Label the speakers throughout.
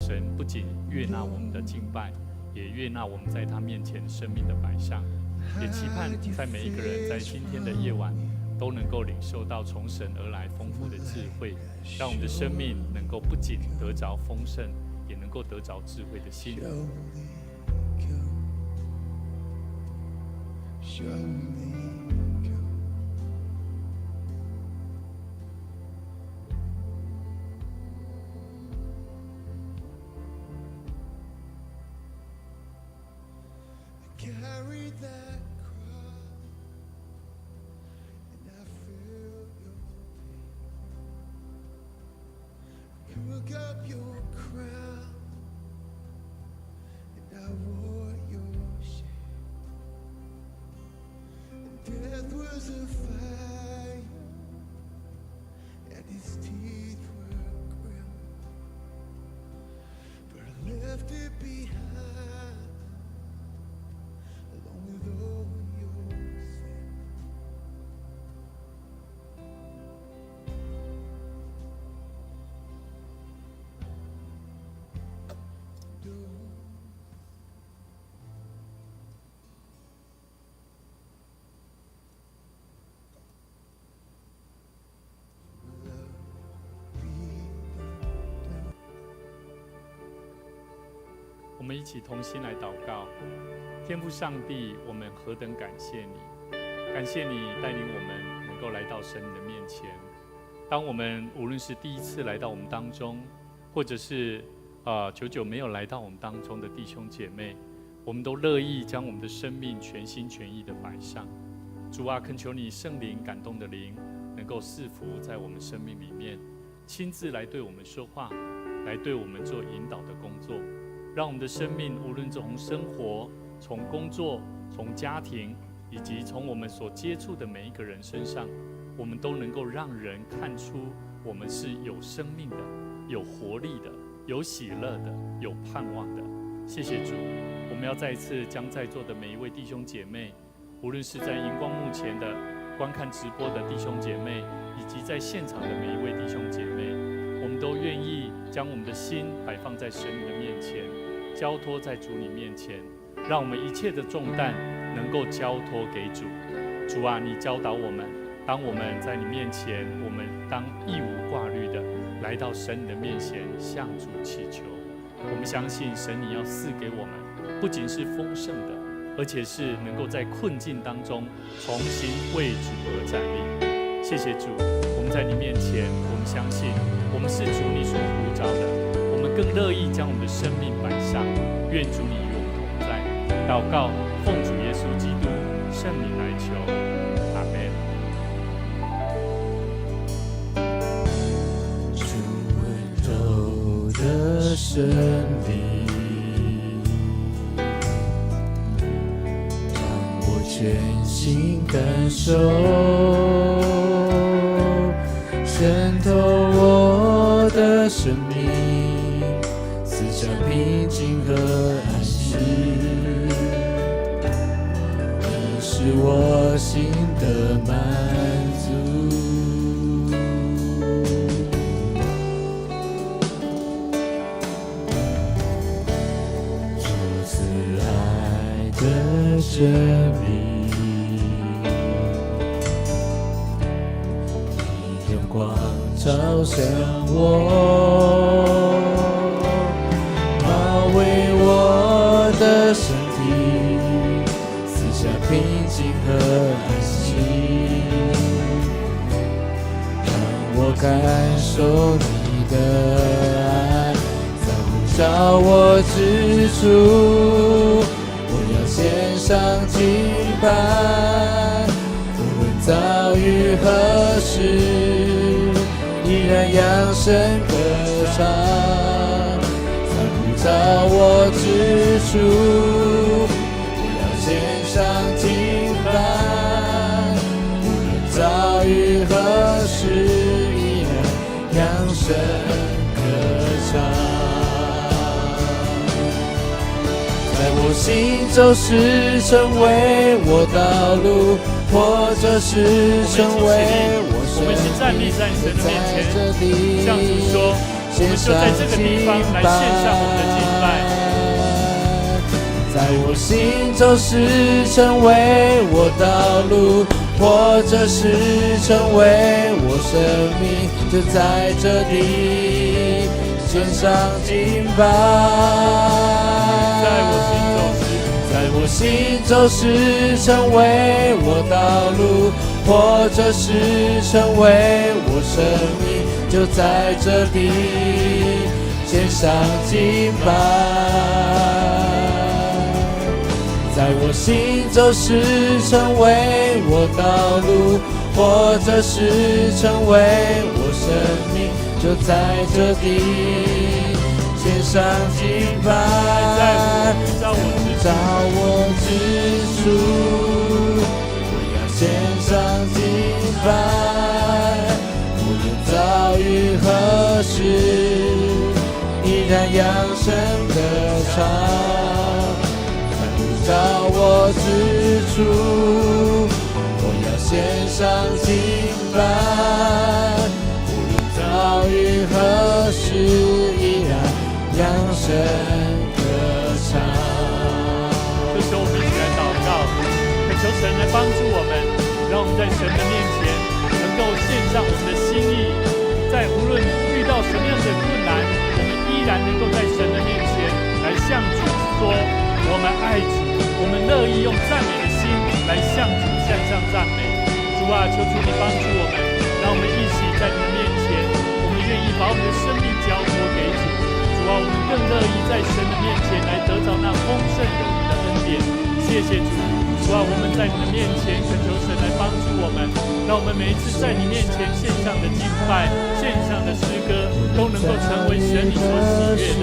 Speaker 1: 神不仅悦纳我们的敬拜，也悦纳我们在他面前生命的摆上，也期盼在每一个人在今天的夜晚都能够领受到从神而来丰富的智慧，让我们的生命能够不仅得着丰盛，也能够得着智慧的心。
Speaker 2: Carry that cross, and I feel your pain. You took up your crown, and I wore your shame. And death was a fire, and its teeth were grim, but I left it behind. With all your sin,
Speaker 1: 我们一起同心来祷告。天父上帝，我们何等感谢你，感谢你带领我们能够来到神你的面前。当我们无论是第一次来到我们当中，或者是久久没有来到我们当中的弟兄姐妹，我们都乐意将我们的生命全心全意的摆上。主啊，恳求你圣灵感动的灵能够赐福在我们生命里面，亲自来对我们说话，来对我们做引导的工作，让我们的生命无论从生活、从工作、从家庭，以及从我们所接触的每一个人身上，我们都能够让人看出我们是有生命的、有活力的、有喜乐的、有盼望的。谢谢主，我们要再一次将在座的每一位弟兄姐妹，无论是在荧光幕前的观看直播的弟兄姐妹，以及在现场的每一位弟兄姐妹，我们都愿意将我们的心摆放在神你的面前，交托在主你面前，让我们一切的重担能够交托给主。主啊，你教导我们，当我们在你面前，我们当义无挂虑的来到神你的面前，向主祈求。我们相信神你要赐给我们，不仅是丰盛的，而且是能够在困境当中重新为主而站立。谢谢主，我们在你面前，我们相信我们是主你所呼召的，我们更乐意将我们的生命摆上。愿主你与我们同在。祷告，奉主耶稣基督圣名来求，阿们。
Speaker 2: 主温柔的生命，让我全心感受，渗透我的生命，赐下平静和安息。你是我心的满足。如此爱的真理，你用光照向我，包围我的身体，赐下平静和安息，让我感受你的爱，在呼召我之处，我要献上敬拜，无论遭遇何时，依然扬声歌唱，在呼召我之处，我要献上敬拜，无论遭遇何时，依然扬声歌唱。在我行走时成为我道路，或者是成为我
Speaker 1: 我们一起站立在神的面前，向主说：我们就在这个地方来献上我们的敬拜。
Speaker 2: 在我心中是成为我道路，或者是成为我生命，就在这里献上敬拜。在我心中是成为我道路，或者是成为我生命，就在这里献上敬拜。在我心中是成为我道路，或者是成为我生命，就在这里献上敬拜。找我之处，我要献上敬拜。无论遭遇何事，依然扬声歌唱。找我之处，我要献上敬拜。无论遭遇何事，依然扬声歌唱。
Speaker 1: 这时候我们一起来祷告，恳求神来帮助我们，让我们在神的面前能够献上我们的心意，在无论遇到什么样的困难，我们依然能够在神的面前来向主说，我们爱主，我们乐意用赞美的心来向主献上赞美。主啊，求主你帮助我们，让我们一起在你的面前，我们愿意把我们的生命交托给主。主啊，我们更乐意在神的面前来得到那丰盛有余的恩典。谢谢主。主啊，我们在你的面前恳求神来帮助我们，让我们每一次在你面前献上的敬拜、献上的诗歌，都能够成为神你所喜悦的。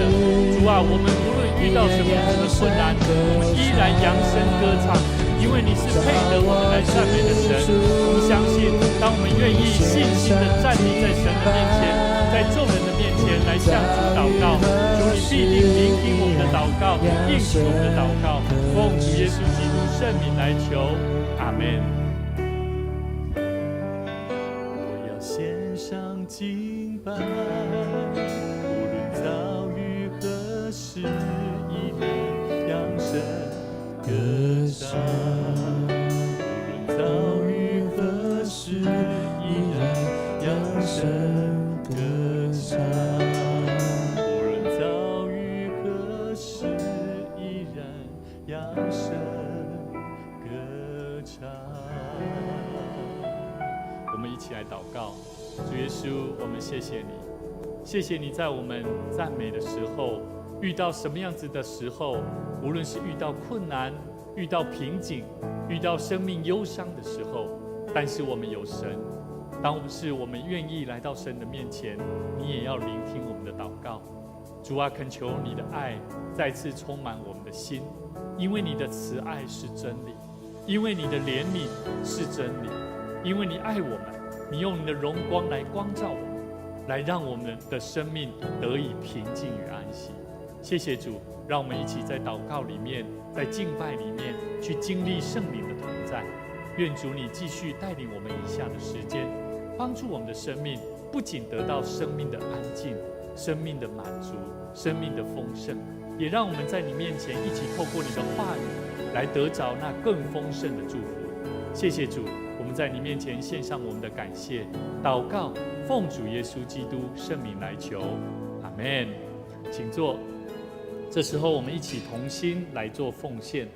Speaker 1: 主啊，我们无论遇到什么样的困难，我们依然扬声歌唱，因为你是配得我们来赞美的神。我们相信，当我们愿意信心的站立在神的面前，在众人的面前来向主祷告，主你必定聆听我们的祷告，应许我们的祷告，奉主耶稣基督圣名来求，阿们。我要献上敬拜，无论遭遇何事，依然扬声歌唱。无论遭遇何事，依然扬声歌唱。无论遭遇何事，依然扬声歌唱。我们一起来祷告，主耶稣，我们谢谢你，谢谢你在我们赞美的时候，遇到什么样子的时候，无论是遇到困难、遇到瓶颈、遇到生命忧伤的时候，但是我们有神。当我们愿意来到神的面前，你也要聆听我们的祷告。主啊，恳求你的爱再次充满我们的心，因为你的慈爱是真理，因为你的怜悯是真理，因为你爱我们，你用你的荣光来光照我们，来让我们的生命得以平静与安息。谢谢主，让我们一起在祷告里面，在敬拜里面去经历圣灵的同在。愿主你继续带领我们以下的时间，帮助我们的生命不仅得到生命的安静、生命的满足、生命的丰盛，也让我们在你面前一起透过你的话语来得着那更丰盛的祝福。谢谢主，我们在你面前献上我们的感谢、祷告，奉主耶稣基督圣名来求，阿们。请坐。这时候我们一起同心来做奉献。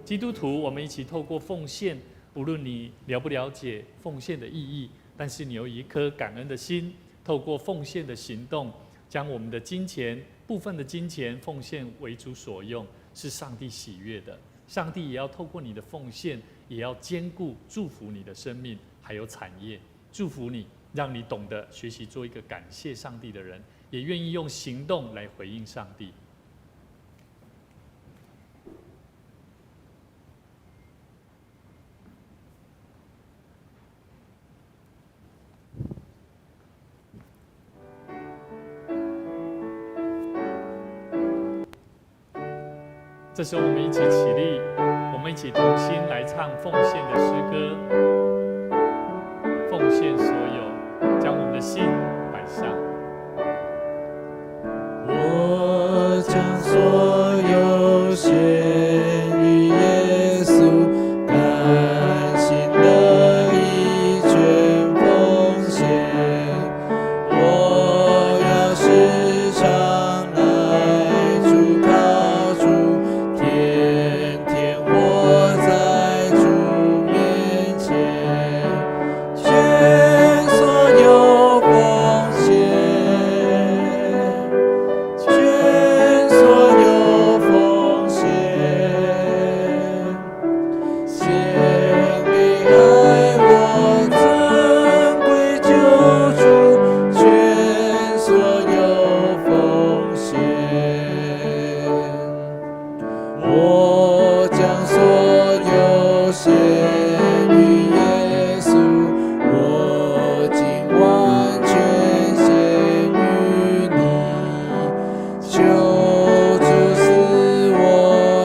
Speaker 1: 基督徒，我们一起透过奉献，无论你了不了解奉献的意义，但是你有一颗感恩的心，透过奉献的行动，将我们的金钱部分的金钱奉献为主所用，是上帝喜悦的。上帝也要透过你的奉献，也要兼顾祝福你的生命还有产业，祝福你，让你懂得学习做一个感谢上帝的人，也愿意用行动来回应上帝。这时候我们一起起立，我们一起同心来唱奉献的诗歌。奉献所有，将我们的心摆上。
Speaker 2: 献于耶稣，甘心乐意全奉献。我要时常来主靠主，天天活在主面前，全所有奉献，全所有奉献，献给爱我尊贵救主，全所有奉献。我将所有献于耶稣，我竟完全献于你。求主赐我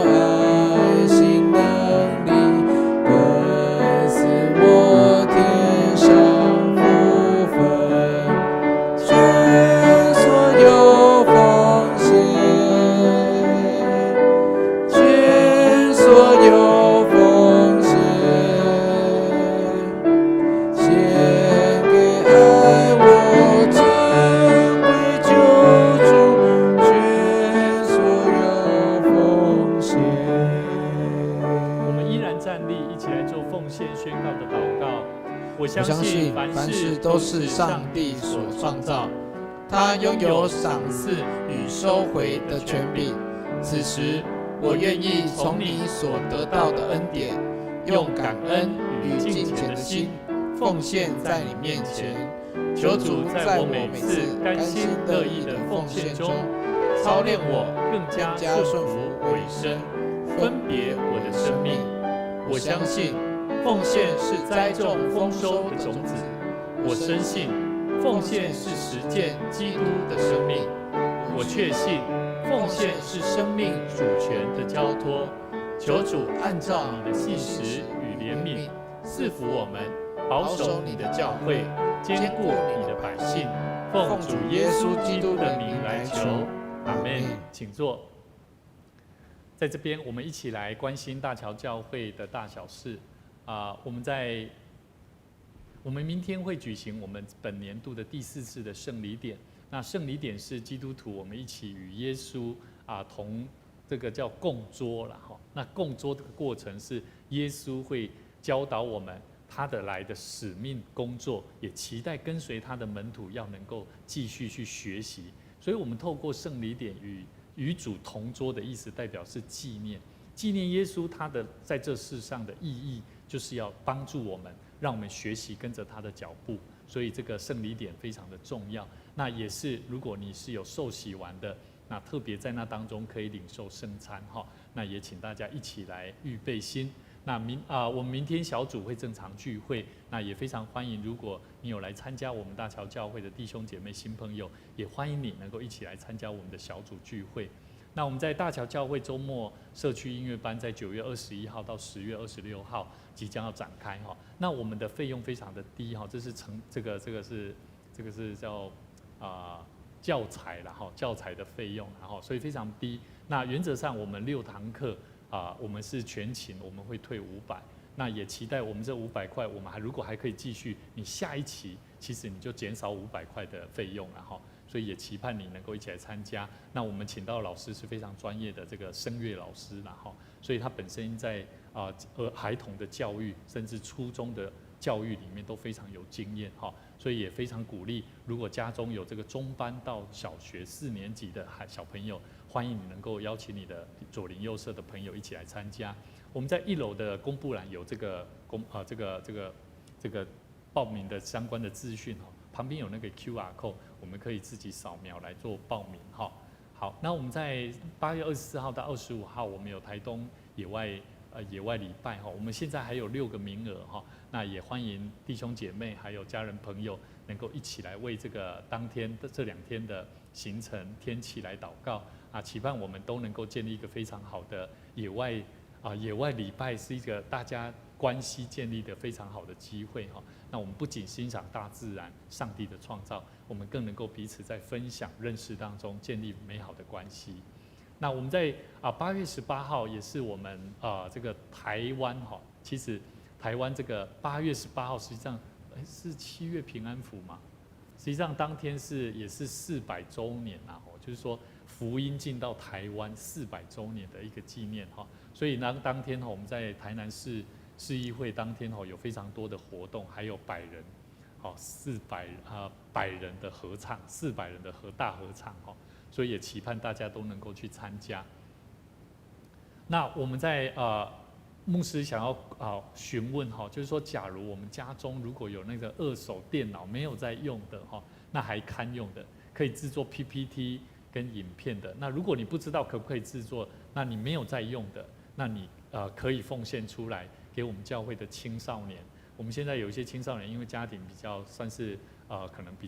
Speaker 2: 爱心能力，更赐我天上福分，全所有奉献，全所有奉献，献给爱我尊贵救主，全所有奉献。
Speaker 1: 我们依然站立，一起来做奉献宣告的祷告。我相
Speaker 2: 我相信凡事都是上帝所创造，他拥有赏赐与收回的权柄。此时，我愿意从你所得到的恩典，用感恩与敬虔的心奉献在你面前。求主在我每次甘心乐意的奉献中，操练我
Speaker 1: 更加顺服委身，分别我的生命。我相信奉献是栽种丰收的种子，我深信奉献是实践基督的生命。我确信奉献是生命主权的交托。求主按照你的信实与怜悯赐福我们，保守你的教会，坚固你的百姓。奉主耶稣基督的名来求，阿们。请坐。在这边，我们一起来关心大桥教会的大小事。我们明天会举行我们本年度的第4次的圣礼典。那圣礼典是基督徒我们一起与耶稣同这个叫共桌了哈。那共桌的过程是耶稣会教导我们他的来的使命工作，也期待跟随他的门徒要能够继续去学习。所以我们透过圣礼典与主同桌的意思，代表是纪念耶稣他的在这世上的意义，就是要帮助我们，让我们学习跟着他的脚步。所以这个圣礼典非常的重要。那也是如果你是有受洗完的，那特别在那当中可以领受圣餐哈。那也请大家一起来预备心。那我们明天小组会正常聚会，那也非常欢迎，如果你有来参加我们大桥教会的弟兄姐妹新朋友，也欢迎你能够一起来参加我们的小组聚会。那我们在大桥教会周末社区音乐班在9月21号到10月26号即将要展开哈。那我们的费用非常的低哈，这是叫教材啦哈，教材的费用然后所以非常低。那原则上我们6堂课我们是全勤，我们会退500。那也期待我们这500块，我们如果还可以继续，你下一期其实你就减少500块的费用了哈。所以也期盼你能够一起来参加。那我们请到的老师是非常专业的这个声乐老师啦哈，所以他本身在孩童的教育，甚至初中的教育里面都非常有经验哈，所以也非常鼓励，如果家中有这个中班到小学4年级的小朋友，欢迎你能够邀请你的左邻右舍的朋友一起来参加。我们在1楼的公布栏有这个报名的相关的资讯哈，旁边有那个 QR code， 我们可以自己扫描来做报名哈。好，那我们在8月24号到25号，我们有台东野外礼拜哈，我们现在还有6个名额哈，那也欢迎弟兄姐妹还有家人朋友能够一起来为这个当天的这2天的行程天气来祷告期盼我们都能够建立一个非常好的野外礼拜，是一个大家关系建立的非常好的机会哈。那我们不仅欣赏大自然、上帝的创造，我们更能够彼此在分享、认识当中建立美好的关系。那我们在8月18号也是我们这个台湾哈，其实台湾这个8月18号实际上是7月平安符嘛，实际上当天也是400周年啊，就是说福音进到台湾400周年的一个纪念哈，所以呢当天我们在台南市议会当天有非常多的活动，还有100人100人的合唱，400人的大合唱哈，所以也期盼大家都能够去参加。那我们在牧师想要询问哈，就是说，假如我们家中如果有那个2手电脑没有在用的哈，那还堪用的，可以制作 PPT 跟影片的。那如果你不知道可不可以制作，那你没有在用的，那你可以奉献出来给我们教会的青少年。我们现在有一些青少年，因为家庭比较算是可能比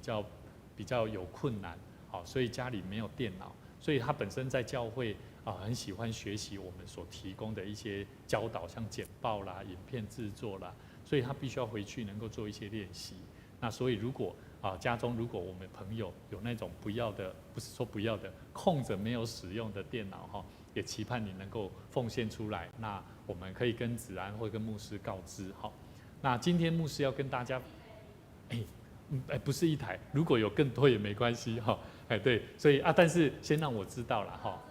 Speaker 1: 较有困难，好，所以家里没有电脑，所以他本身在教会很喜欢学习我们所提供的一些教导，像简报啦、影片制作啦，所以他必须要回去能够做一些练习。那所以如果家中如果我们朋友有那种不是说不要的，空着没有使用的电脑哈，也期盼你能够奉献出来。那我们可以跟子安或跟牧师告知哈。那今天牧师要跟大家，不是1台，如果有更多也没关系哈。对，所以但是先让我知道了哈。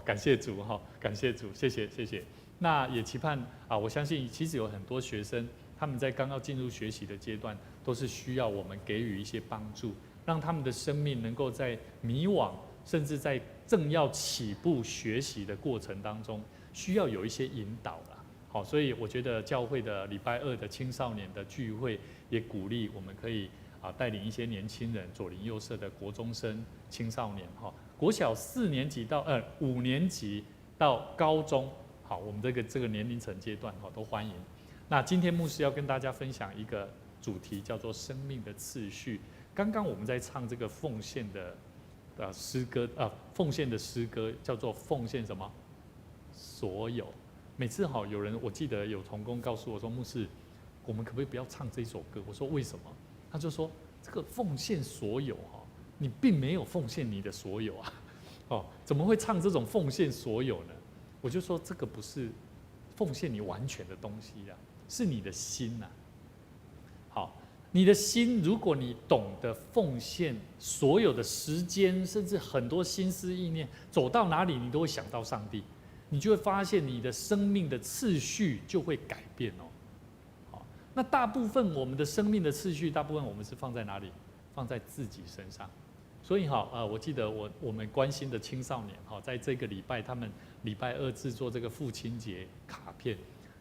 Speaker 1: 感谢主哈，感谢主，谢谢。那也期盼我相信其实有很多学生，他们在刚要进入学习的阶段，都是需要我们给予一些帮助，让他们的生命能够在迷惘，甚至在正要起步学习的过程当中，需要有一些引导啦。好，所以我觉得教会的礼拜2的青少年的聚会，也鼓励我们可以带领一些年轻人，左邻右舍的国中生、青少年哈，国小4年级到5年级到高中，好，我们这个年龄层阶段都欢迎。那今天牧师要跟大家分享一个主题，叫做生命的次序。刚刚我们在唱这个奉献的诗歌，奉献的诗歌叫做奉献什么？所有。每次有人，我记得有同工告诉我说，牧师，我们可不可以不要唱这首歌？我说为什么？他就说这个奉献所有你并没有奉献你的所有啊，怎么会唱这种奉献所有呢？我就说这个不是奉献你完全的东西啊，是你的心啊。好，你的心，如果你懂得奉献所有的时间，甚至很多心思意念，走到哪里你都会想到上帝。你就会发现你的生命的次序就会改变哦。好，那大部分我们的生命的次序，大部分我们是放在哪里？放在自己身上。所以我记得我们关心的青少年在这个礼拜，他们礼拜2制作这个父亲节卡片，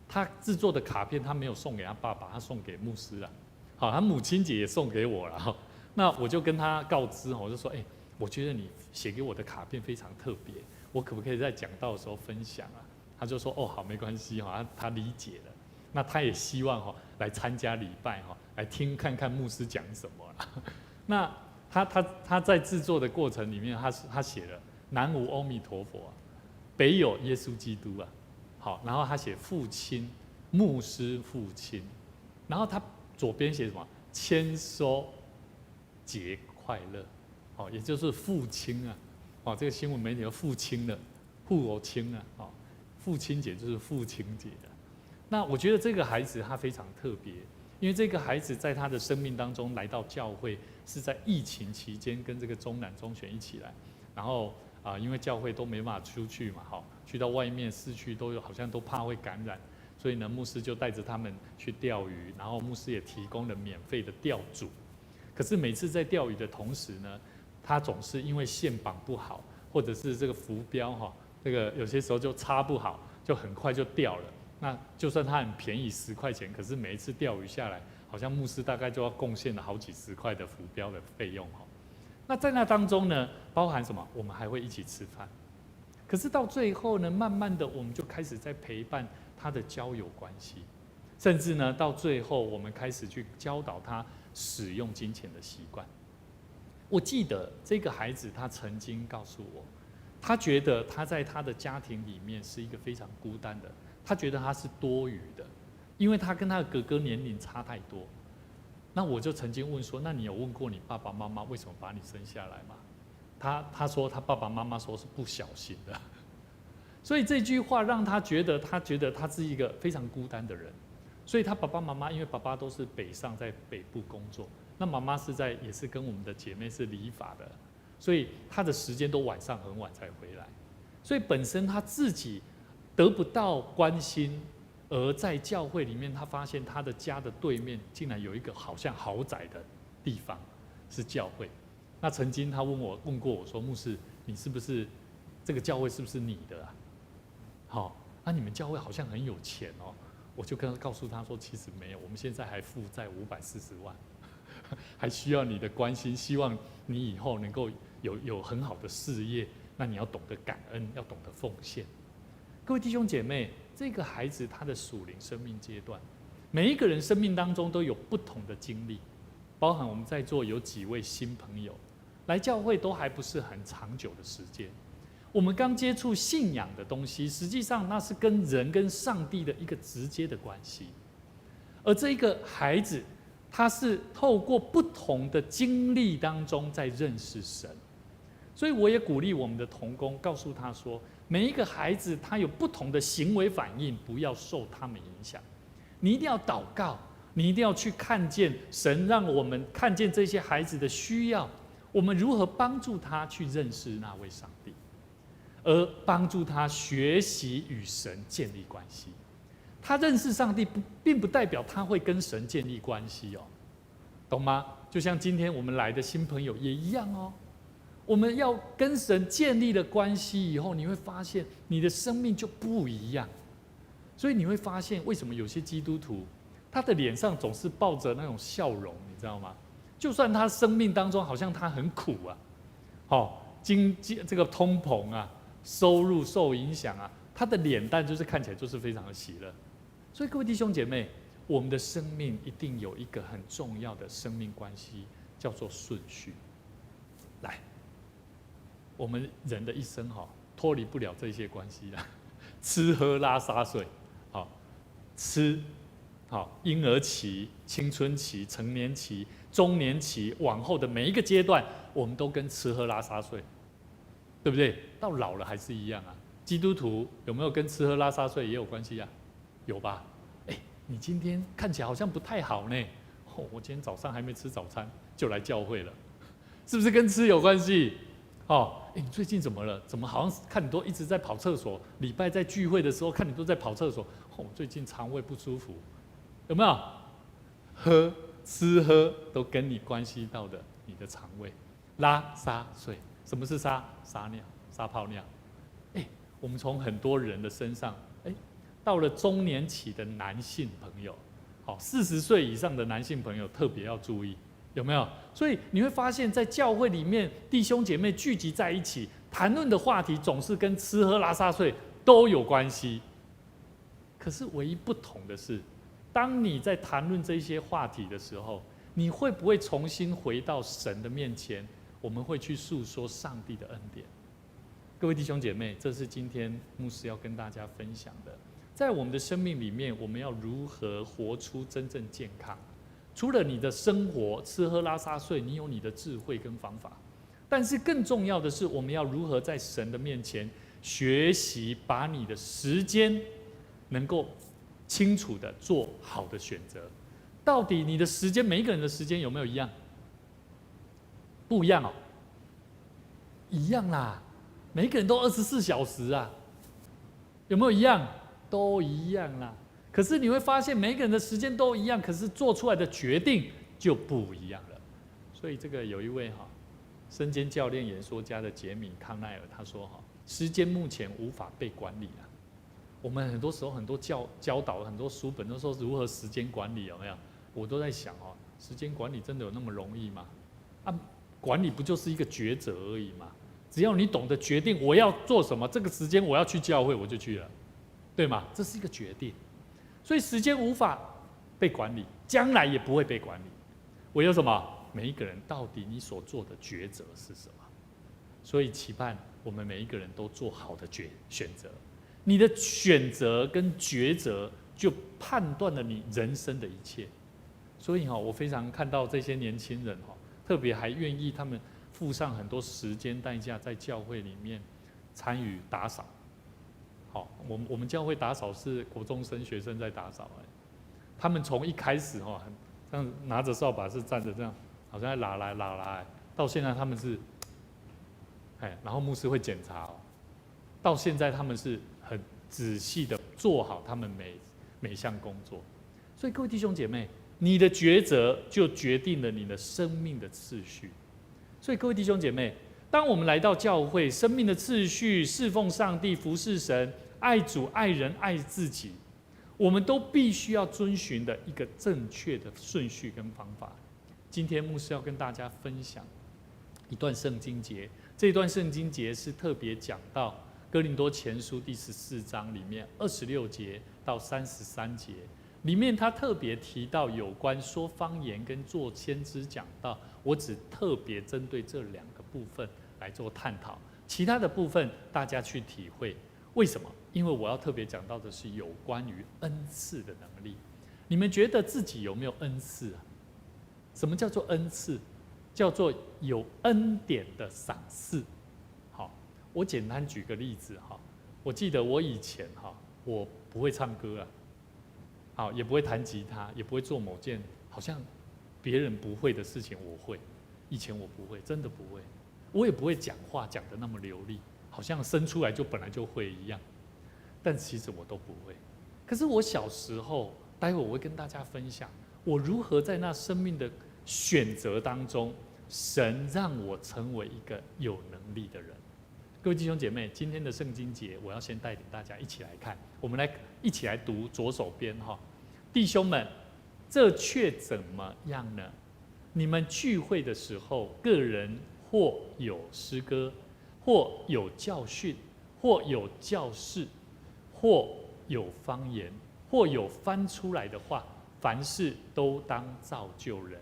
Speaker 1: 他制作的卡片他没有送给他爸爸，他送给牧师了。好，他母亲节也送给我了。那我就跟他告知，我就说，我觉得你写给我的卡片非常特别。我可不可以在讲道的时候分享啊？他就说好，没关系他理解了。那他也希望来参加礼拜来听看看牧师讲什么啦。那他在制作的过程里面，他写了南无阿弥陀佛北有耶稣基督啊。好，然后他写父亲，牧师父亲，然后他左边写什么？签收节快乐，也就是父亲啊。这个新闻媒体有父亲的，父偶亲啊，父亲节就是父亲节的。那我觉得这个孩子他非常特别，因为这个孩子在他的生命当中来到教会，是在疫情期间跟这个中南中选一起来，然后因为教会都没办法出去嘛，去到外面市区好像都怕会感染，所以呢，牧师就带着他们去钓鱼，然后牧师也提供了免费的钓组。可是每次在钓鱼的同时呢，他总是因为线绑不好，或者是这个浮标这个有些时候就插不好，就很快就掉了。那就算它很便宜10块钱，可是每一次钓鱼下来，好像牧师大概就要贡献了好几十块的浮标的费用那在那当中呢，包含什么？我们还会一起吃饭。可是到最后呢，慢慢的我们就开始在陪伴他的交友关系，甚至呢到最后我们开始去教导他使用金钱的习惯。我记得这个孩子他曾经告诉我，他觉得他在他的家庭里面是一个非常孤单的，他觉得他是多余的，因为他跟他的哥哥年龄差太多。那我就曾经问说，那你有问过你爸爸妈妈为什么把你生下来吗？他说他爸爸妈妈说是不小心的，所以这句话让他觉得他是一个非常孤单的人。所以他爸爸妈妈因为爸爸都是北上在北部工作，那妈妈也是跟我们的姐妹是理发的，所以他的时间都晚上很晚才回来，所以本身他自己得不到关心，而在教会里面他发现他的家的对面竟然有一个好像豪宅的地方是教会。那曾经他问过我说，牧师，你是不是这个教会是不是你的啊？好，那你们教会好像很有钱哦。我就告诉他说，其实没有，我们现在还负债540万，还需要你的关心，希望你以后能够有很好的事业，那你要懂得感恩，要懂得奉献。各位弟兄姐妹，这个孩子他的属灵生命阶段，每一个人生命当中都有不同的经历，包含我们在座有几位新朋友来教会都还不是很长久的时间。我们刚接触信仰的东西，实际上那是跟人跟上帝的一个直接的关系。而这一个孩子，他是透过不同的经历当中在认识神。所以我也鼓励我们的同工，告诉他说，每一个孩子他有不同的行为反应，不要受他们影响。你一定要祷告，你一定要去看见神让我们看见这些孩子的需要，我们如何帮助他去认识那位上帝。而帮助他学习与神建立关系。他认识上帝并不代表他会跟神建立关系哦，懂吗？就像今天我们来的新朋友也一样哦。我们要跟神建立了关系以后，你会发现你的生命就不一样。所以你会发现，为什么有些基督徒他的脸上总是抱着那种笑容，你知道吗？就算他生命当中好像他很苦啊，这个通膨啊，收入受影响啊，他的脸蛋就是看起来就是非常的喜乐。所以各位弟兄姐妹，我们的生命一定有一个很重要的生命关系，叫做顺序。来，我们人的一生脱离不了这些关系啦，吃喝拉撒睡，吃，婴儿期、青春期、成年期、中年期往后的每一个阶段，我们都跟吃喝拉撒睡。对不对？到老了还是一样啊。基督徒有没有跟吃喝拉撒睡也有关系啊？有吧？你今天看起来好像不太好呢。我今天早上还没吃早餐就来教会了，是不是跟吃有关系？你最近怎么了？怎么好像看你都一直在跑厕所？礼拜在聚会的时候看你都在跑厕所。最近肠胃不舒服，有没有？吃喝都跟你关系到的你的肠胃。拉撒睡。什么是撒尿、撒泡尿？我们从很多人的身上，到了中年期的男性朋友，40岁以上的男性朋友特别要注意，有没有？所以你会发现在教会里面，弟兄姐妹聚集在一起，谈论的话题总是跟吃喝拉撒睡都有关系。可是唯一不同的是，当你在谈论这些话题的时候，你会不会重新回到神的面前？我们会去诉说上帝的恩典。各位弟兄姐妹，这是今天牧师要跟大家分享的。在我们的生命里面，我们要如何活出真正健康？除了你的生活吃喝拉撒睡，你有你的智慧跟方法，但是更重要的是，我们要如何在神的面前学习，把你的时间能够清楚的做好的选择。到底你的时间，每一个人的时间有没有一样？不一样哦，一样啦，每一个人都24小时啊，有没有一样？都一样啦。可是你会发现，每一个人的时间都一样，可是做出来的决定就不一样了。所以这个有一位身兼教练、演说家的杰米·康奈尔他说时间目前无法被管理啊。我们很多时候很多教导很多书本都说如何时间管理，有没有？我都在想时间管理真的有那么容易吗？管理不就是一个抉择而已吗？只要你懂得决定我要做什么，这个时间我要去教会我就去了，对吗？这是一个决定。所以时间无法被管理，将来也不会被管理。唯有什么？每一个人到底你所做的抉择是什么？所以期盼我们每一个人都做好的选择。你的选择跟抉择就判断了你人生的一切。所以我非常看到这些年轻人特别还愿意他们付上很多时间代价，在教会里面参与打扫。好，我们教会打扫是国中生学生在打扫，他们从一开始这样拿着扫把是站着这样，好像在拉来，到现在他们是，然后牧师会检查到现在他们是很仔细的做好他们每项工作。所以各位弟兄姐妹，你的抉择就决定了你的生命的次序。所以各位弟兄姐妹，当我们来到教会，生命的次序、侍奉上帝、服侍神、爱主、爱人、爱自己，我们都必须要遵循的一个正确的顺序跟方法。今天牧师要跟大家分享一段圣经节，这段圣经节是特别讲到哥林多前书第14章里面26节到33节，里面他特别提到有关说方言跟做先知讲道，我只特别针对这2个部分来做探讨，其他的部分大家去体会。为什么？因为我要特别讲到的是有关于恩赐的能力。你们觉得自己有没有恩赐啊？什么叫做恩赐？叫做有恩典的赏赐。好，我简单举个例子哈。我记得我以前我不会唱歌啊，好，也不会弹吉他，也不会做某件好像别人不会的事情，我会。以前我不会，真的不会。我也不会讲话讲得那么流利，好像生出来就本来就会一样。但其实我都不会。可是我小时候，待会我会跟大家分享，我如何在那生命的选择当中，神让我成为一个有能力的人。各位弟兄姐妹，今天的圣经节，我要先带领大家一起来看，我们一起来读左手边弟兄们，这却怎么样呢？你们聚会的时候，个人或有诗歌，或有教训，或有教示，或有方言，或有翻出来的话，凡事都当造就人。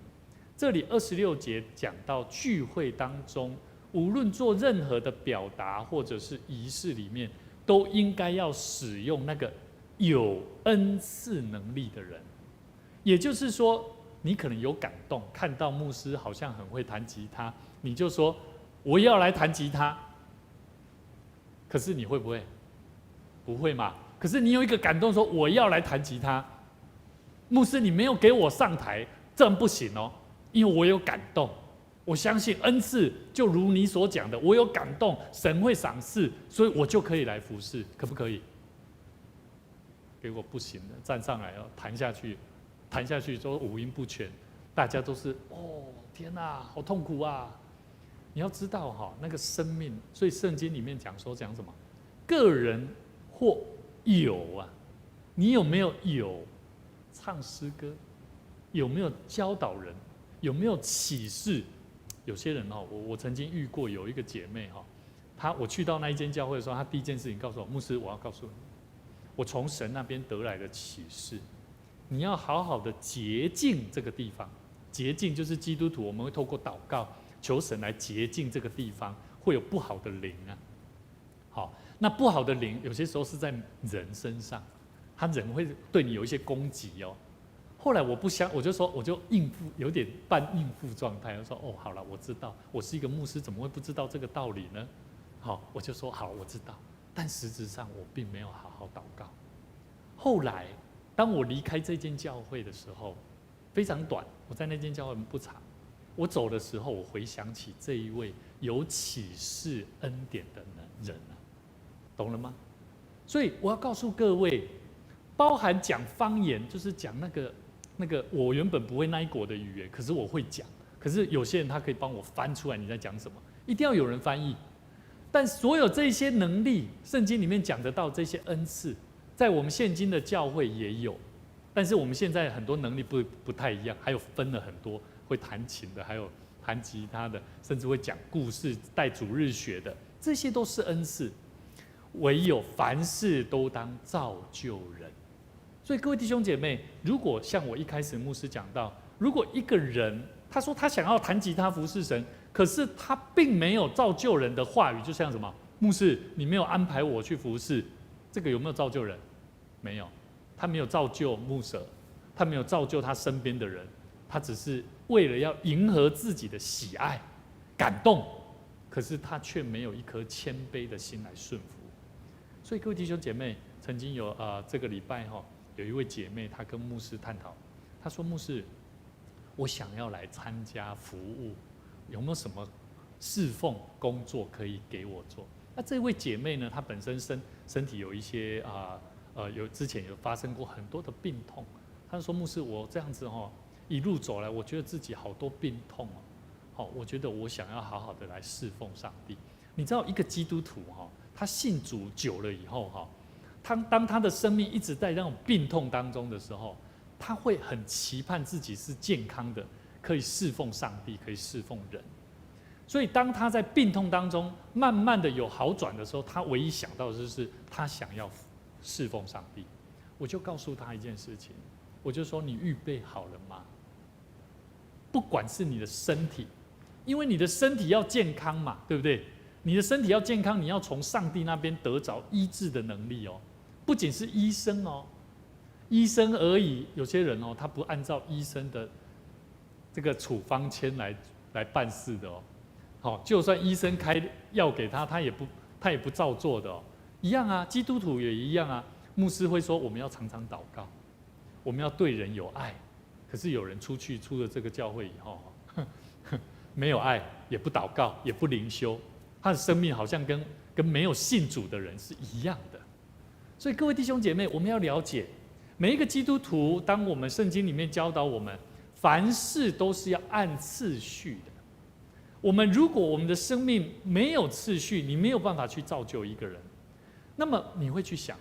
Speaker 1: 这里26节讲到聚会当中，无论做任何的表达或者是仪式里面，都应该要使用那个有恩赐能力的人。也就是说，你可能有感动，看到牧师好像很会弹吉他，你就说我要来弹吉他。可是你会不会？不会嘛？可是你有一个感动说我要来弹吉他，牧师你没有给我上台，这样不行哦，因为我有感动，我相信恩赐就如你所讲的，我有感动，神会赏赐，所以我就可以来服侍，可不可以？结果不行了，站上来弹下去说五音不全，大家都是天哪，好痛苦啊！你要知道那个生命，所以圣经里面讲什么？个人或有啊，你有没有唱诗歌？有没有教导人？有没有启示？有些人我曾经遇过有一个姐妹我去到那一间教会的时候，她第一件事情告诉我，牧师，我要告诉你，我从神那边得来的启示，你要好好的洁净这个地方。洁净就是基督徒，我们会透过祷告求神来洁净这个地方，会有不好的灵啊。好，那不好的灵有些时候是在人身上，人会对你有一些攻击哦。后来我就应付，有点半应付状态，我说好了，我知道，我是一个牧师，怎么会不知道这个道理呢？好，我就说好，我知道，但实质上我并没有好好祷告。后来当我离开这间教会的时候，非常短，我在那间教会不长。我走的时候，我回想起这一位有启示恩典的人懂了吗？所以我要告诉各位，包含讲方言，就是讲那个我原本不会那一国的语言，可是我会讲。可是有些人他可以帮我翻出来你在讲什么，一定要有人翻译。但所有这些能力，圣经里面讲得到这些恩赐，在我们现今的教会也有。但是我们现在很多能力不太一样，还有分了很多，会弹琴的，还有弹吉他的，甚至会讲故事、带主日学的，这些都是恩赐。唯有凡事都当造就人。所以各位弟兄姐妹，如果像我一开始牧师讲到，如果一个人他说他想要弹吉他服侍神，可是他并没有造就人的话语，就像什么，牧师你没有安排我去服侍，这个有没有造就人？没有。他没有造就牧者，他没有造就他身边的人，他只是为了要迎合自己的喜爱，感动，可是他却没有一颗谦卑的心来顺服。所以各位弟兄姐妹，曾经有这个礼拜有一位姐妹，她跟牧师探讨，她说：“牧师，我想要来参加服务，有没有什么侍奉工作可以给我做？”那这位姐妹呢，她本身身体有一些之前有发生过很多的病痛。她说：“牧师，我这样子一路走来，我觉得自己好多病痛我觉得我想要好好的来侍奉上帝。”你知道，一个基督徒他信主久了以后当他的生命一直在那种病痛当中的时候，他会很期盼自己是健康的，可以侍奉上帝，可以侍奉人。所以当他在病痛当中慢慢的有好转的时候，他唯一想到的就是他想要侍奉上帝。我就告诉他一件事情，我就说：“你预备好了吗？不管是你的身体，因为你的身体要健康嘛，对不对？你的身体要健康，你要从上帝那边得着医治的能力不仅是医生医生而已。有些人他不按照医生的这个处方签来办事的就算医生开药给他，他也不照做的一样啊。基督徒也一样啊。牧师会说，我们要常常祷告，我们要对人有爱。可是有人出了这个教会以后没有爱，也不祷告，也不灵修，他的生命好像跟没有信主的人是一样的。所以各位弟兄姐妹，我们要了解，每一个基督徒，当我们圣经里面教导我们，凡事都是要按次序的。如果我们的生命没有次序，你没有办法去造就一个人。那么你会去想，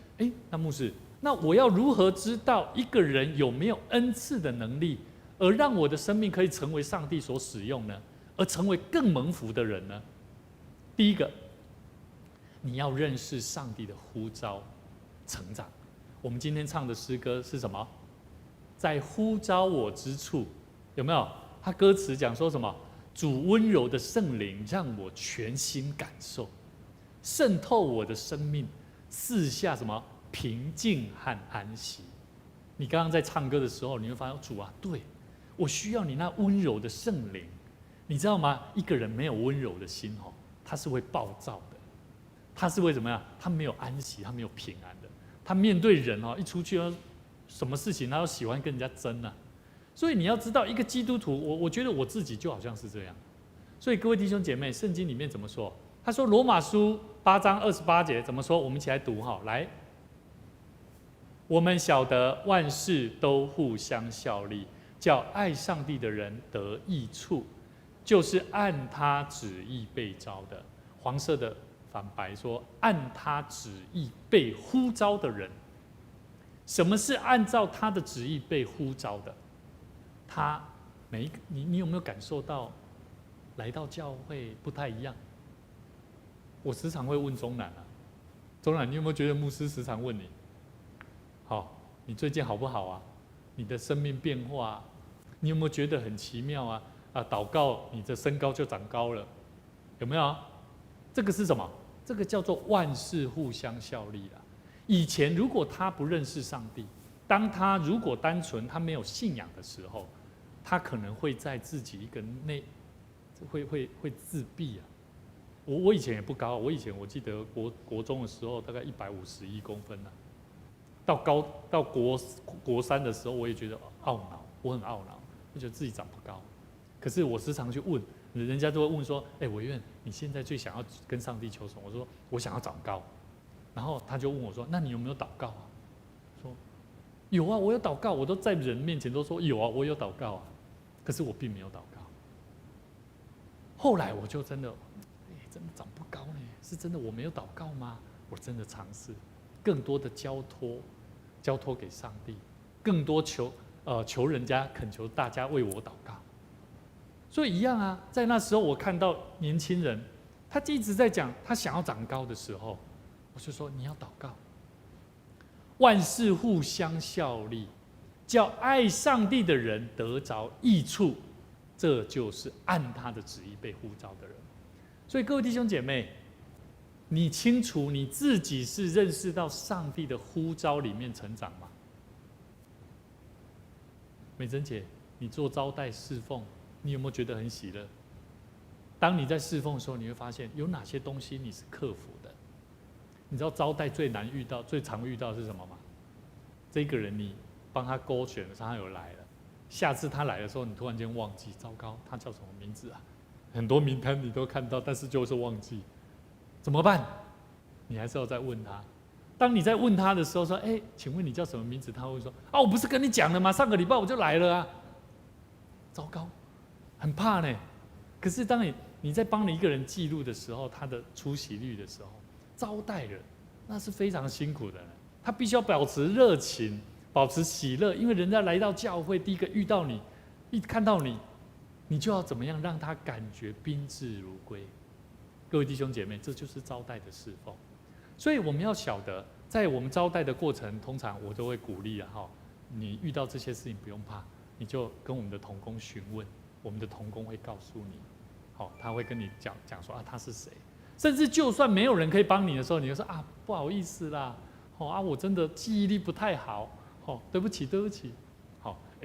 Speaker 1: 那牧师，那我要如何知道一个人有没有恩赐的能力，而让我的生命可以成为上帝所使用呢？而成为更蒙福的人呢？第一个，你要认识上帝的呼召，成长。我们今天唱的诗歌是什么？在呼召我之处，有没有？他歌词讲说什么？主温柔的圣灵让我全心感受，渗透我的生命，赐下什么平静和安息。你刚刚在唱歌的时候，你会发现，主啊，对，我需要你那温柔的圣灵。你知道吗？一个人没有温柔的心他是会暴躁的，他是会怎么样？他没有安息，他没有平安的。他面对人一出去什么事情他都喜欢跟人家争啊。所以你要知道，一个基督徒，我觉得我自己就好像是这样。所以各位弟兄姐妹，圣经里面怎么说？他说罗马书8章28节怎么说？我们一起来读来，我们晓得万事都互相效力，叫爱上帝的人得益处，就是按他旨意被召的。黄色的反白说，按他旨意被呼召的人。什么是按照他的旨意被呼召的？你有没有感受到，来到教会不太一样？我时常会问钟南钟南，你有没有觉得牧师时常问你，你最近好不好啊？你的生命变化你有没有觉得很奇妙啊？祷告，你的身高就长高了，有没有？这个是什么？这个叫做万事互相效力啦。以前如果他不认识上帝，当他如果单纯他没有信仰的时候，他可能会在自己一个会自闭我以前也不高，我记得国中的时候大概151公分到国3的时候，我也觉得懊恼，我很懊恼，我觉得自己长不高。可是我时常去问，人家都会问说：“委员，你现在最想要跟上帝求什么？”我说：“我想要长高。”然后他就问我说：“那你有没有祷告啊？”说：“有啊，我有祷告，我都在人面前都说有啊，我有祷告啊。”可是我并没有祷告。后来我就真的长不高呢，是真的我没有祷告吗？我真的尝试更多的交托给上帝，更多求人家恳求大家为我祷告。所以一样啊，在那时候我看到年轻人，他一直在讲他想要长高的时候，我就说你要祷告，万事互相效力，叫爱上帝的人得着益处，这就是按他的旨意被呼召的人。所以各位弟兄姐妹，你清楚你自己是认识到上帝的呼召里面成长吗？美珍姐，你做招待侍奉，你有没有觉得很喜乐？当你在侍奉的时候，你会发现有哪些东西你是克服的。你知道招待最难遇到、最常遇到的是什么吗？这个人你帮他勾选的时候，他有来了，下次他来的时候，你突然间忘记，糟糕，他叫什么名字啊？很多名单你都看到，但是就是忘记，怎么办？你还是要再问他。当你在问他的时候，说：“哎，请问你叫什么名字？”他会说：“啊，我不是跟你讲了吗？上个礼拜我就来了啊。”糟糕，很怕呢。可是当你在帮一个人记录的时候，他的出席率的时候，招待人那是非常辛苦的人，他必须要保持热情，保持喜乐，因为人家来到教会，第一个遇到你，一看到你，你就要怎么样让他感觉宾至如归。各位弟兄姐妹，这就是招待的侍奉。所以我们要晓得，在我们招待的过程，通常我都会鼓励你遇到这些事情不用怕，你就跟我们的同工询问，我们的同工会告诉你，他会跟你讲说他是谁，甚至就算没有人可以帮你的时候，你就说不好意思啦，我真的记忆力不太好，对不起，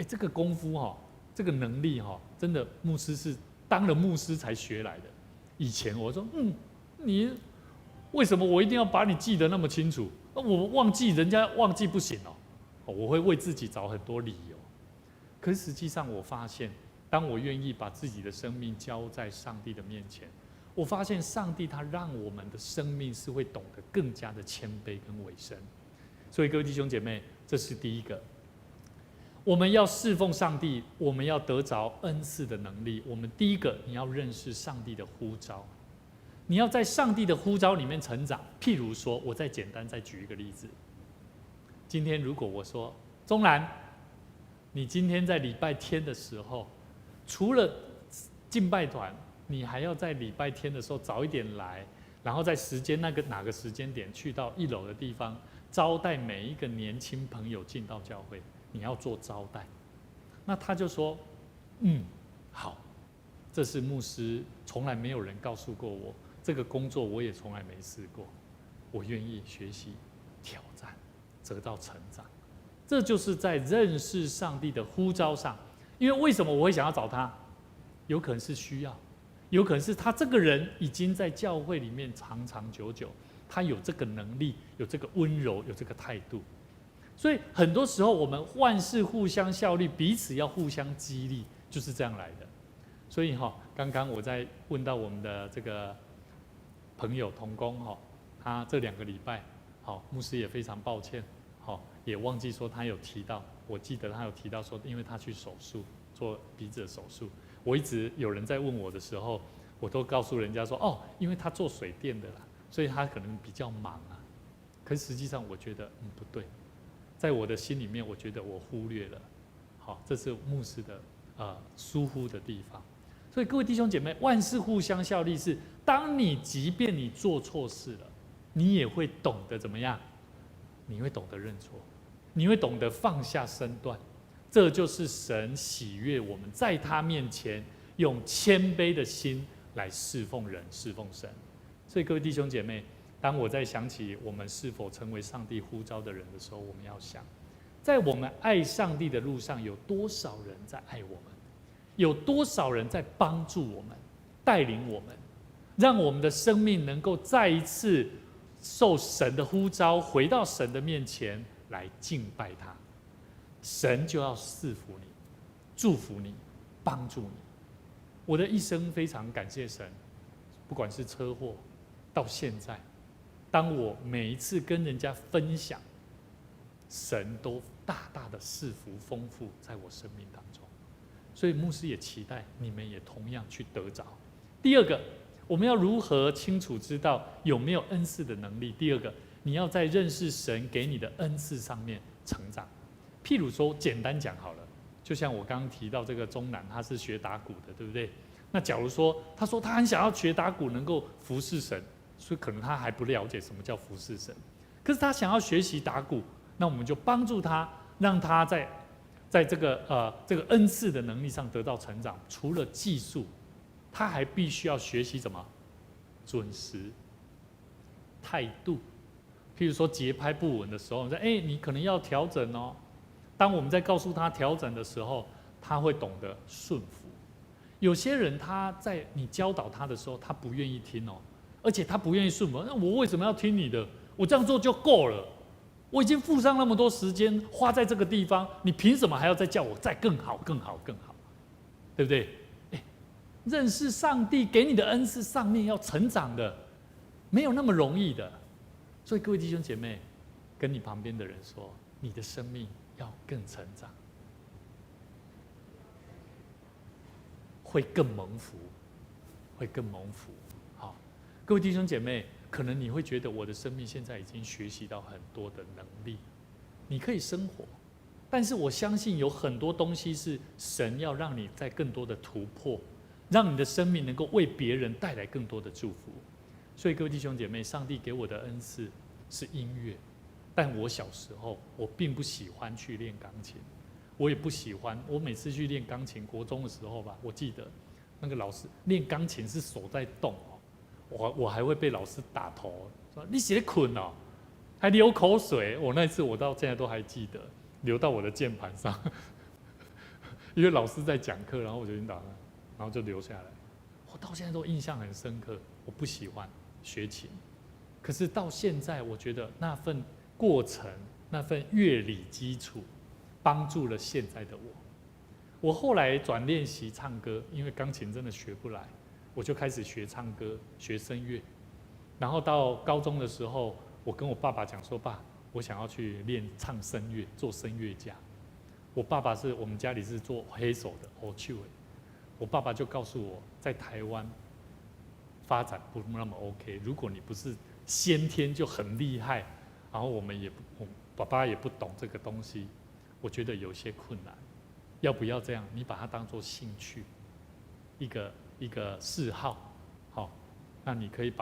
Speaker 1: 这个功夫这个能力真的牧师是当了牧师才学来的。以前我说你为什么我一定要把你记得那么清楚？我忘记人家忘记不行我会为自己找很多理由。可是实际上我发现，当我愿意把自己的生命交在上帝的面前，我发现上帝他让我们的生命是会懂得更加的谦卑跟委身。所以各位弟兄姐妹，这是第一个，我们要侍奉上帝，我们要得着恩赐的能力。我们第一个，你要认识上帝的呼召，你要在上帝的呼召里面成长。譬如说，我再简单再举一个例子。今天如果我说钟兰，你今天在礼拜天的时候，除了敬拜团，你还要在礼拜天的时候早一点来，然后在哪个时间点去到1楼的地方，招待每一个年轻朋友进到教会，你要做招待。那他就说，好，这是牧师从来没有人告诉过我，这个工作我也从来没试过，我愿意学习挑战，得到成长。这就是在认识上帝的呼召上。因为为什么我会想要找他？有可能是需要，有可能是他这个人已经在教会里面长长久久，他有这个能力，有这个温柔，有这个态度。所以很多时候我们万事互相效力，彼此要互相激励，就是这样来的。所以刚刚我在问到我们的这个朋友同工他这2个礼拜牧师也非常抱歉也忘记说他有提到，我记得他有提到说，因为他去手术做鼻子的手术，我一直有人在问我的时候，我都告诉人家说因为他做水电的啦，所以他可能比较忙啊。可是实际上我觉得不对，在我的心里面，我觉得我忽略了，这是牧师的疏忽的地方。所以各位弟兄姐妹，万事互相效力是，当你即便你做错事了，你也会懂得怎么样，你会懂得认错，你会懂得放下身段。这就是神喜悦我们在他面前用谦卑的心来侍奉人、侍奉神。所以各位弟兄姐妹，当我在想起我们是否成为上帝呼召的人的时候，我们要想，在我们爱上帝的路上，有多少人在爱我们？有多少人在帮助我们、带领我们，让我们的生命能够再一次受神的呼召，回到神的面前来敬拜他？神就要赐福你、祝福你、帮助你。我的一生非常感谢神，不管是车祸到现在，当我每一次跟人家分享，神都大大的赐福丰富在我生命当中。所以牧师也期待你们也同样去得着。第二个，我们要如何清楚知道有没有恩赐的能力？第二个，你要在认识神给你的恩赐上面成长。譬如说，简单讲好了，就像我刚刚提到这个钟南，他是学打鼓的，对不对？那假如说他说他很想要学打鼓，能够服侍神，所以可能他还不了解什么叫服侍神。可是他想要学习打鼓，那我们就帮助他，让他在这个恩赐的能力上得到成长。除了技术，他还必须要学习什么？准时、态度。譬如说节拍不稳的时候，你可能要调整哦。当我们在告诉他调整的时候，他会懂得顺服。有些人他在你教导他的时候，他不愿意听哦，而且他不愿意顺服。那我为什么要听你的？我这样做就够了。我已经付上那么多时间花在这个地方，你凭什么还要再叫我再更好、更好、更好？对不对？认识上帝给你的恩是上面要成长的，没有那么容易的。所以各位弟兄姐妹，跟你旁边的人说，你的生命要更成长，会更蒙福，会更蒙福。好，各位弟兄姐妹，可能你会觉得我的生命现在已经学习到很多的能力，你可以生活，但是我相信有很多东西是神要让你在更多的突破，让你的生命能够为别人带来更多的祝福。所以各位弟兄姐妹，上帝给我的恩赐是音乐，但我小时候我并不喜欢去练钢琴，我也不喜欢。我每次去练钢琴，国中的时候吧，我记得那个老师练钢琴是手在动哦，我还会被老师打头，说你是在困哦，还流口水。我那一次我到现在都还记得，流到我的键盘上，因为老师在讲课，然后我就打，然后就流下来。我到现在都印象很深刻。我不喜欢学琴，可是到现在，我觉得那份过程、那份乐理基础，帮助了现在的我。我后来转练习唱歌，因为钢琴真的学不来，我就开始学唱歌、学声乐。然后到高中的时候，我跟我爸爸讲说：“爸，我想要去练唱声乐，做声乐家。”我爸爸我们家里是做黑手的，黑手的。我爸爸就告诉我，在台湾发展不那么 OK。如果你不是先天就很厉害，然后我爸爸也不懂这个东西，我觉得有些困难。要不要这样？你把它当作兴趣，一个嗜好，好，那你可以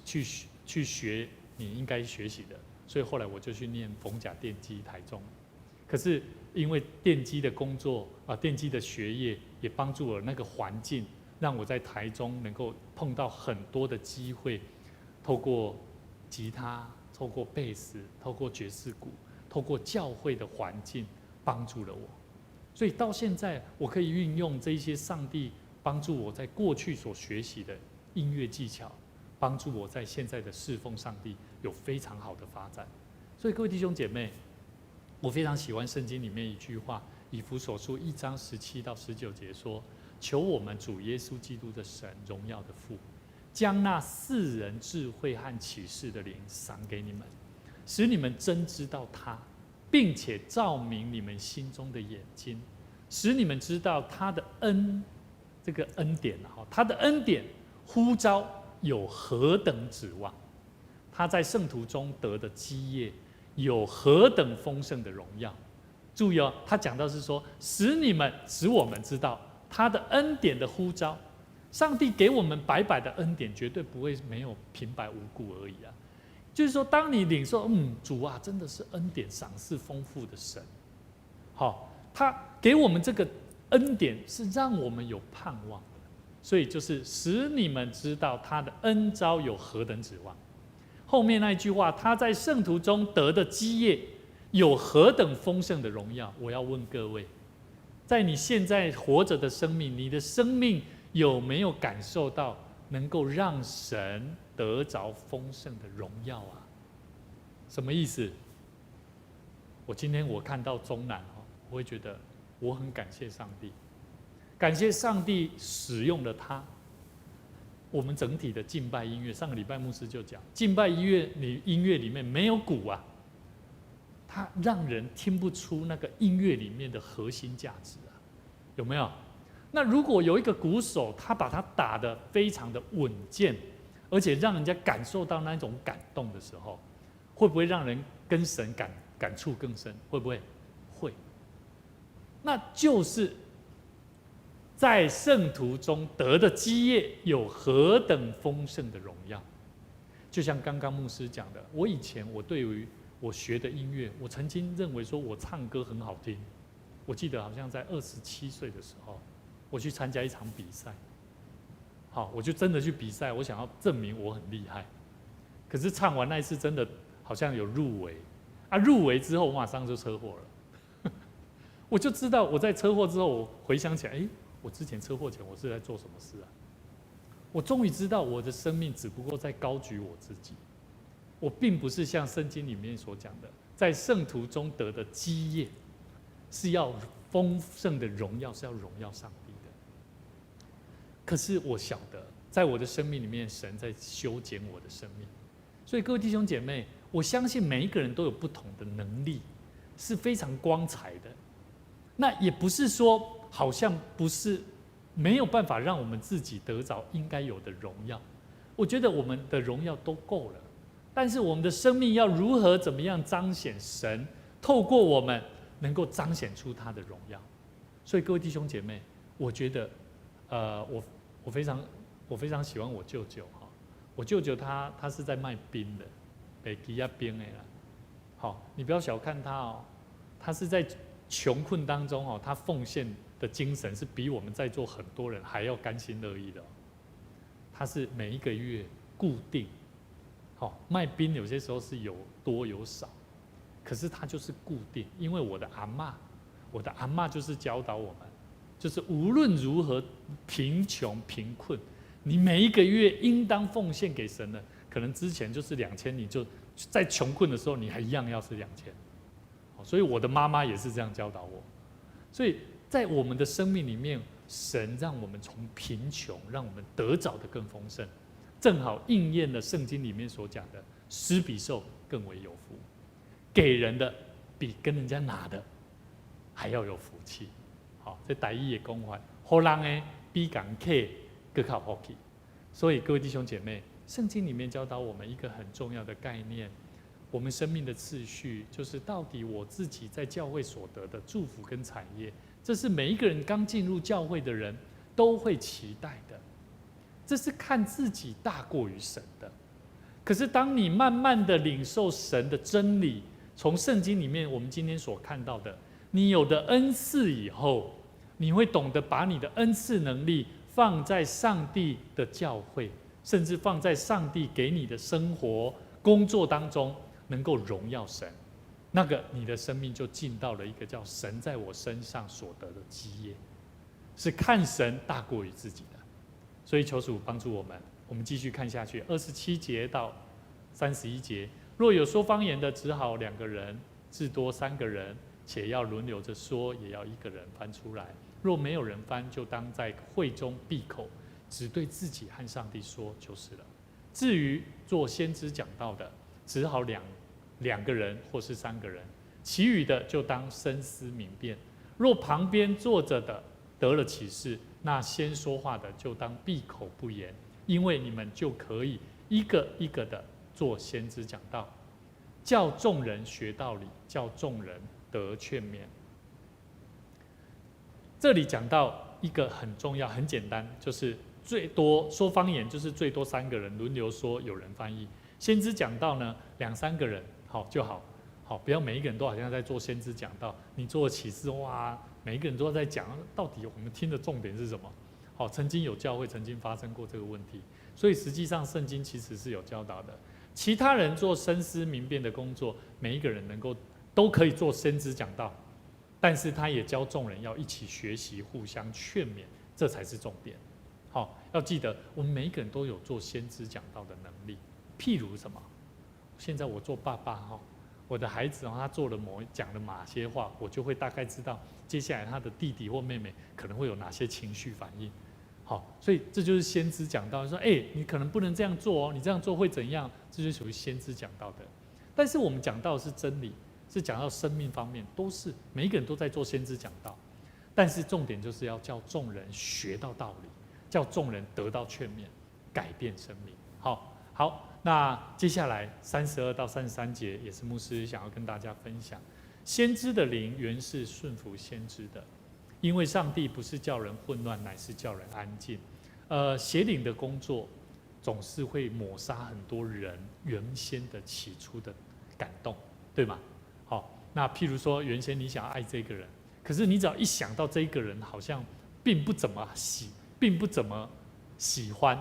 Speaker 1: 去学你应该学习的。所以后来我就去念逢甲电机台中，可是因为电机的工作电机的学业也帮助我那个环境，让我在台中能够碰到很多的机会，透过吉他，透过贝斯，透过爵士鼓，透过教会的环境帮助了我。所以到现在，我可以运用这一些上帝帮助我在过去所学习的音乐技巧，帮助我在现在的侍奉上帝有非常好的发展。所以各位弟兄姐妹，我非常喜欢圣经里面一句话，以弗所书1章17到19节说：“求我们主耶稣基督的神，荣耀的父，将那赐人智慧和启示的灵赏给你们，使你们真知道他，并且照明你们心中的眼睛，使你们知道他的这个恩典他的恩典呼召有何等指望，他在圣徒中得的基业有何等丰盛的荣耀。”注意他讲到是说，使我们知道他的恩典的呼召。上帝给我们白白的恩典，绝对不会没有平白无故而已啊。就是说，当你领受，主啊，真的是恩典赏赐丰富的神。好，他给我们这个恩典是让我们有盼望的，所以就是使你们知道他的恩召有何等指望。后面那一句话，他在圣徒中得的基业有何等丰盛的荣耀。我要问各位，在你现在活着的生命，你的生命有没有感受到能够让神得着丰盛的荣耀啊？什么意思？今天我看到中南我会觉得我很感谢上帝，感谢上帝使用了他。我们整体的敬拜音乐，上个礼拜牧师就讲，敬拜音乐里面没有鼓啊，它让人听不出那个音乐里面的核心价值啊，有没有？那如果有一个鼓手，他把它打得非常的稳健，而且让人家感受到那种感动的时候，会不会让人跟神感触更深？会不会？会。那就是在圣徒中得的基业有何等丰盛的荣耀。就像刚刚牧师讲的，以前我对于我学的音乐，我曾经认为说我唱歌很好听。我记得好像在27岁的时候，我去参加一场比赛，好，我就真的去比赛，我想要证明我很厉害。可是唱完那一次，真的好像有入围入围之后，我马上就车祸了。我就知道我在车祸之后，我回想起来，我之前车祸前我是在做什么事啊？我终于知道我的生命只不过在高举我自己，我并不是像圣经里面所讲的，在圣徒中得的基业，是要丰盛的荣耀，是要荣耀上帝的。可是我晓得，在我的生命里面，神在修剪我的生命。所以各位弟兄姐妹，我相信每一个人都有不同的能力，是非常光彩的。那也不是说好像不是没有办法让我们自己得着应该有的荣耀。我觉得我们的荣耀都够了，但是我们的生命要如何怎么样彰显神，透过我们能够彰显出他的荣耀。所以各位弟兄姐妹，我觉得，我非常喜欢我舅舅哈。我舅舅他是在卖冰的，北基亚冰的啦。好，你不要小看他哦，他是在穷困当中哦，他奉献的精神是比我们在座很多人还要甘心乐意的哦。他是每一个月固定，好卖冰有些时候是有多有少，可是他就是固定，因为我的阿嬷就是教导我们，就是无论如何贫穷贫困，你每一个月应当奉献给神的，可能之前就是2000，你就在穷困的时候你还一样要是2000。所以我的妈妈也是这样教导我。所以在我们的生命里面，神让我们从贫穷，让我们得着的更丰盛，正好应验了圣经里面所讲的“施比受更为有福”，给人的比跟人家拿的还要有福气。好，这台语的讲法，好人的比共客更靠福气。所以各位弟兄姐妹，圣经里面教导我们一个很重要的概念。我们生命的次序，就是到底我自己在教会所得的祝福跟产业，这是每一个人刚进入教会的人都会期待的。这是看自己大过于神的。可是当你慢慢的领受神的真理，从圣经里面我们今天所看到的，你有的恩赐以后，你会懂得把你的恩赐能力放在上帝的教会，甚至放在上帝给你的生活工作当中，能够荣耀神，那个你的生命就进到了一个叫神在我身上所得的基业，是看神大过于自己的。所以求主帮助我们，我们继续看下去，27节到31节。若有说方言的，只好2个人，至多3个人，且要轮流着说，也要1个人翻出来。若没有人翻，就当在会中闭口，只对自己和上帝说就是了。至于做先知讲道的，只好两个人或是3个人，其余的就当深思明辨。若旁边坐着的得了启示，那先说话的就当闭口不言，因为你们就可以一个一个的做先知讲道，叫众人学道理，叫众人得劝勉。这里讲到一个很重要、很简单，就是最多说方言，就是最多3个人轮流说，有人翻译。先知讲道呢，2、3个人好就好，好不要每一个人都好像在做先知讲道，你做启示哇，每一个人都在讲，到底我们听的重点是什么？好，曾经有教会曾经发生过这个问题，所以实际上圣经其实是有教导的。其他人做深思明辨的工作，每一个人都可以做先知讲道，但是他也教众人要一起学习，互相劝勉，这才是重点。好，要记得我们每一个人都有做先知讲道的能力。譬如什么？现在我做爸爸哈，我的孩子他讲了哪些话，我就会大概知道接下来他的弟弟或妹妹可能会有哪些情绪反应。好，所以这就是先知讲道，说你可能不能这样做哦，你这样做会怎样？这就属于先知讲道的。但是我们讲到的是真理，是讲到生命方面，都是每一个人都在做先知讲道。但是重点就是要叫众人学到道理，叫众人得到劝勉，改变生命。好。那接下来32到33节也是牧师想要跟大家分享，先知的灵原是顺服先知的，因为上帝不是叫人混乱，乃是叫人安静。邪灵的工作总是会抹杀很多人原先的起初的感动，对吗？好，那譬如说原先你想要爱这个人，可是你只要一想到这个人好像并不怎么喜欢，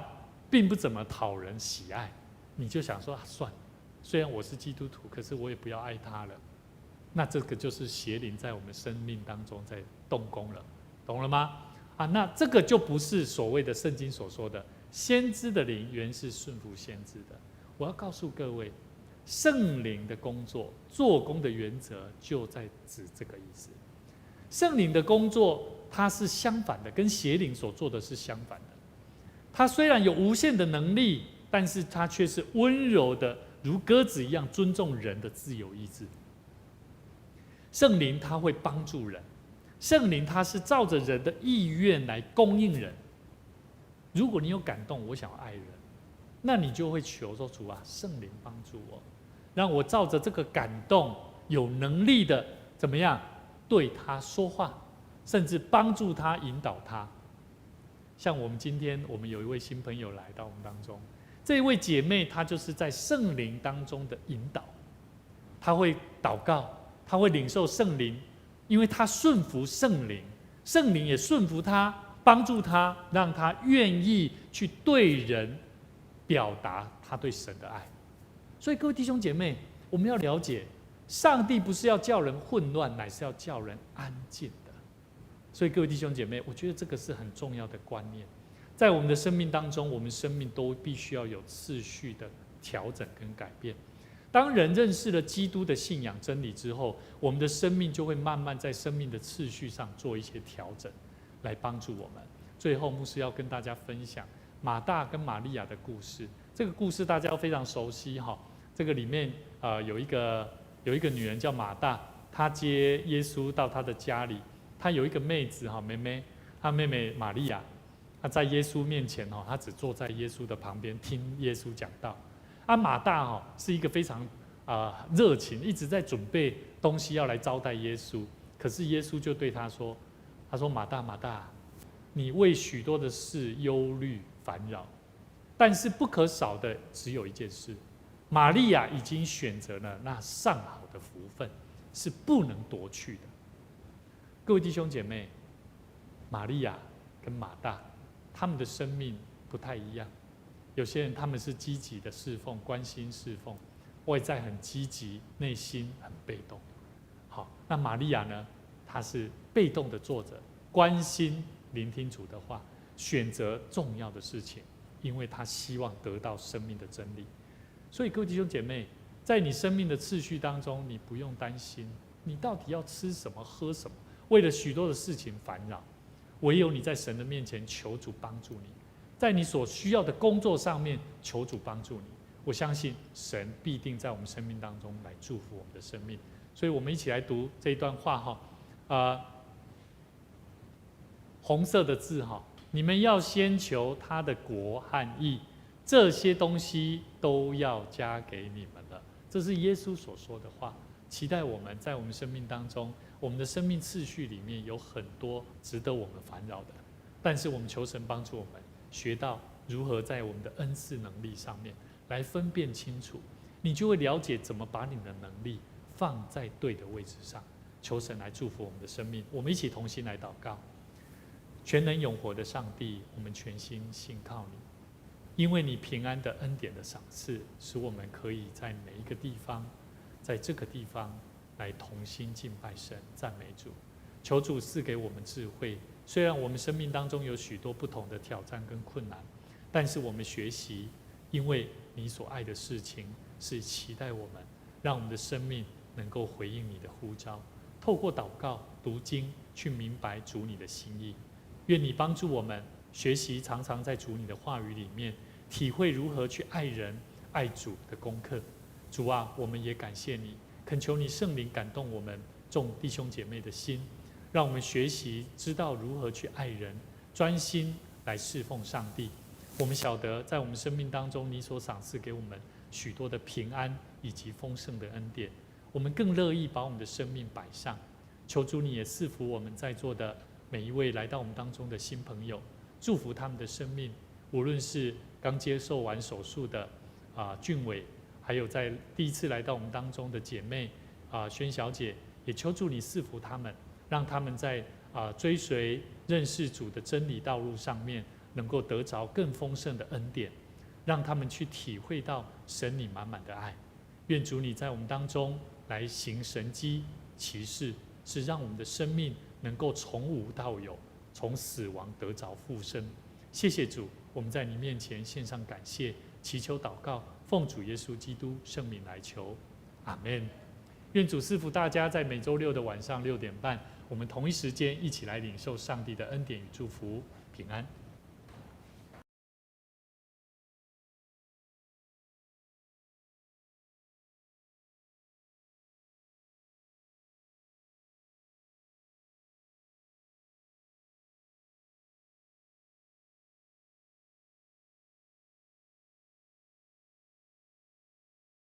Speaker 1: 并不怎么讨人喜爱，你就想说算了，虽然我是基督徒，可是我也不要爱他了。那这个就是邪灵在我们生命当中在动工了，懂了吗？那这个就不是所谓的圣经所说的先知的灵原是顺服先知的。我要告诉各位，圣灵的工作做工的原则就在指这个意思。圣灵的工作它是相反的，跟邪灵所做的是相反的。它虽然有无限的能力，但是它却是温柔的，如鸽子一样尊重人的自由意志。圣灵它会帮助人，圣灵它是照着人的意愿来供应人。如果你有感动，我想要爱人，那你就会求说：主啊，圣灵帮助我，让我照着这个感动，有能力的怎么样对他说话，甚至帮助他、引导他。像我们今天，我们有一位新朋友来到我们当中，这一位姐妹她就是在圣灵当中的引导，她会祷告，她会领受圣灵，因为她顺服圣灵，圣灵也顺服她，帮助她，让她愿意去对人表达她对神的爱。所以各位弟兄姐妹，我们要了解，上帝不是要叫人混乱，乃是要叫人安静的。所以各位弟兄姐妹，我觉得这个是很重要的观念。在我们的生命当中，我们生命都必须要有次序的调整跟改变。当人认识了基督的信仰真理之后，我们的生命就会慢慢在生命的次序上做一些调整，来帮助我们。最后，牧师要跟大家分享马大跟玛利亚的故事。这个故事大家非常熟悉哈。这个里面有一个女人叫马大，她接耶稣到她的家里。她有一个妹子哈，妹妹，她妹妹玛利亚，她在耶稣面前哈，她只坐在耶稣的旁边听耶稣讲道。马大哈是一个非常热情，一直在准备东西要来招待耶稣。可是耶稣就对她说：“马大马大，你为许多的事忧虑烦扰，但是不可少的只有一件事，玛利亚已经选择了那上好的福分，是不能夺去的。”各位弟兄姐妹，玛利亚跟马大，他们的生命不太一样。有些人他们是积极的侍奉，关心侍奉，外在很积极，内心很被动。好，那玛利亚呢？她是被动的坐着，关心聆听主的话，选择重要的事情，因为她希望得到生命的真理。所以各位弟兄姐妹，在你生命的次序当中，你不用担心，你到底要吃什么、喝什么。为了许多的事情烦扰，唯有你在神的面前求主帮助你，在你所需要的工作上面求主帮助你。我相信神必定在我们生命当中来祝福我们的生命。所以我们一起来读这一段话哈，红色的字哈，你们要先求他的国和义，这些东西都要加给你们了。这是耶稣所说的话，期待我们在我们生命当中。我们的生命次序里面有很多值得我们烦扰的，但是我们求神帮助我们学到如何在我们的恩赐能力上面来分辨清楚，你就会了解怎么把你的能力放在对的位置上。求神来祝福我们的生命，我们一起同心来祷告。全能永活的上帝，我们全心信靠你，因为你平安的恩典的赏赐，使我们可以在每一个地方，在这个地方来同心敬拜神，赞美主。求主赐给我们智慧。虽然我们生命当中有许多不同的挑战跟困难，但是我们学习，因为你所爱的事情是期待我们，让我们的生命能够回应你的呼召。透过祷告、读经，去明白主你的心意。愿你帮助我们学习，常常在主你的话语里面，体会如何去爱人、爱主的功课。主啊，我们也感谢你。恳求你圣灵感动我们众弟兄姐妹的心，让我们学习知道如何去爱人，专心来侍奉上帝。我们晓得在我们生命当中，你所赏赐给我们许多的平安以及丰盛的恩典，我们更乐意把我们的生命摆上。求主你也赐福我们在座的每一位来到我们当中的新朋友，祝福他们的生命，无论是刚接受完手术的俊伟，还有在第一次来到我们当中的姐妹宣小姐，也求主你赐福他们，让他们在追随认识主的真理道路上面，能够得着更丰盛的恩典，让他们去体会到神你满满的爱。愿主你在我们当中来行神迹奇事，是让我们的生命能够从无到有，从死亡得着复生。谢谢主，我们在你面前献上感谢，祈求祷告，奉主耶稣基督圣名来求，阿们。愿主赐福大家，在每周六的晚上6点半，我们同一时间一起来领受上帝的恩典与祝福，平安。